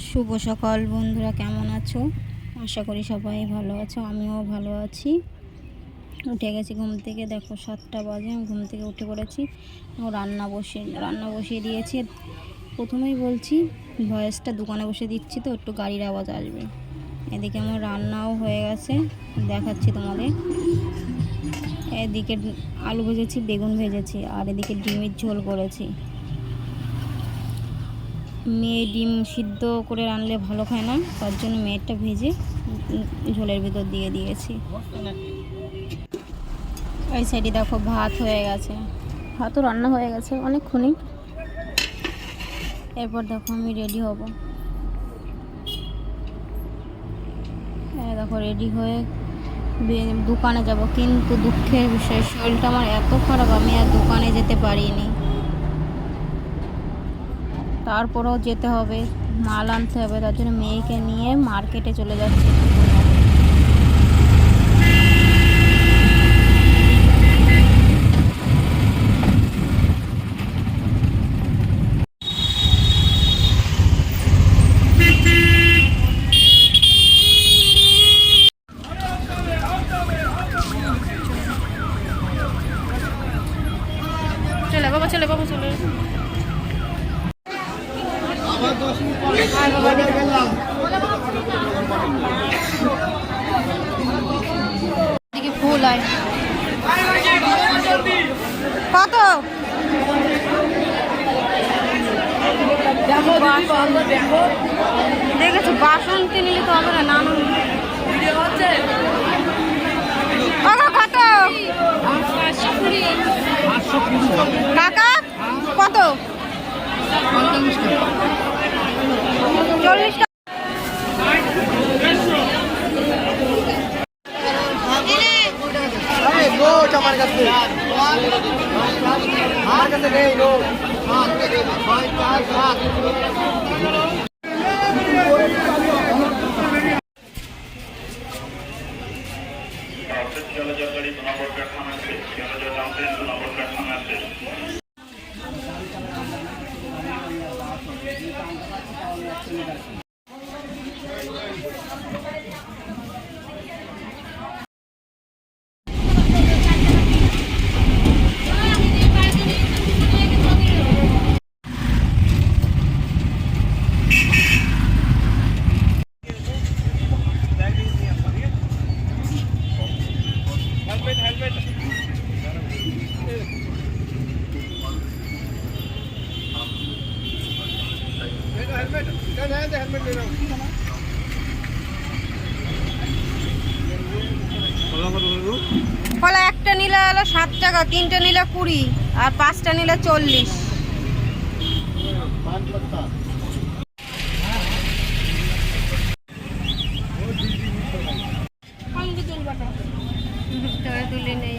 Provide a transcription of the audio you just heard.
শুভ সকাল বন্ধুরা, কেমন আছো? আশা করি সবাই ভালো আছো, আমিও ভালো আছি। উঠে গেছি ঘুম থেকে, দেখো 7টা বাজে। আমি ঘুম থেকে উঠে পড়েছি। রান্না বসিয়ে দিয়েছি। প্রথমেই বলছি, ভয়েসটা দোকানে বসে দিচ্ছি তো একটু গাড়ির আওয়াজ আসবে। এদিকে আমার রান্নাও হয়ে গেছে, দেখাচ্ছি তোমাদের। এদিকে আলু ভেজেছি, বেগুন ভেজেছি, আর এদিকে ডিমের ঝোল করেছি। মেয়ে ডিম সিদ্ধ করে রানলে ভালো খায় না, তার জন্য মেয়েরটা ভেজে ঝোলের ভিতর দিয়ে দিয়েছি। এই সাইডে দেখো ভাত হয়ে গেছে, ভাতও রান্না হয়ে গেছে অনেকক্ষণই। এরপর দেখো আমি রেডি হব। দেখো রেডি হয়ে দোকানে যাব, কিন্তু দুঃখের বিষয় শরীরটা আমার এত খারাপ, আমি আর দোকানে যেতে পারিনি। তারপরেও যেতে হবে, মাল আনতে হবে, তার জন্য মেয়েকে নিয়ে মার্কেটে চলে যাচ্ছি। চলে বাবা, চলে বাবা, চলে। ফুল হয় কত? দেখেছো, বাসন কিনলে তো হবে না। কত কাকা? কত? 40 টাকা। আমার কাছে নেই লোক। জলজগাড়ি 2 নম্বর প্ল্যাটফর্মে আছে, জলজগ জামশেদ 2 নম্বর প্ল্যাটফর্মে আছে। কলা একটা নিলে হলো 7 টাকা, 3টে নিলে 20, আর 5টা নিলে 40। তুলি নেই।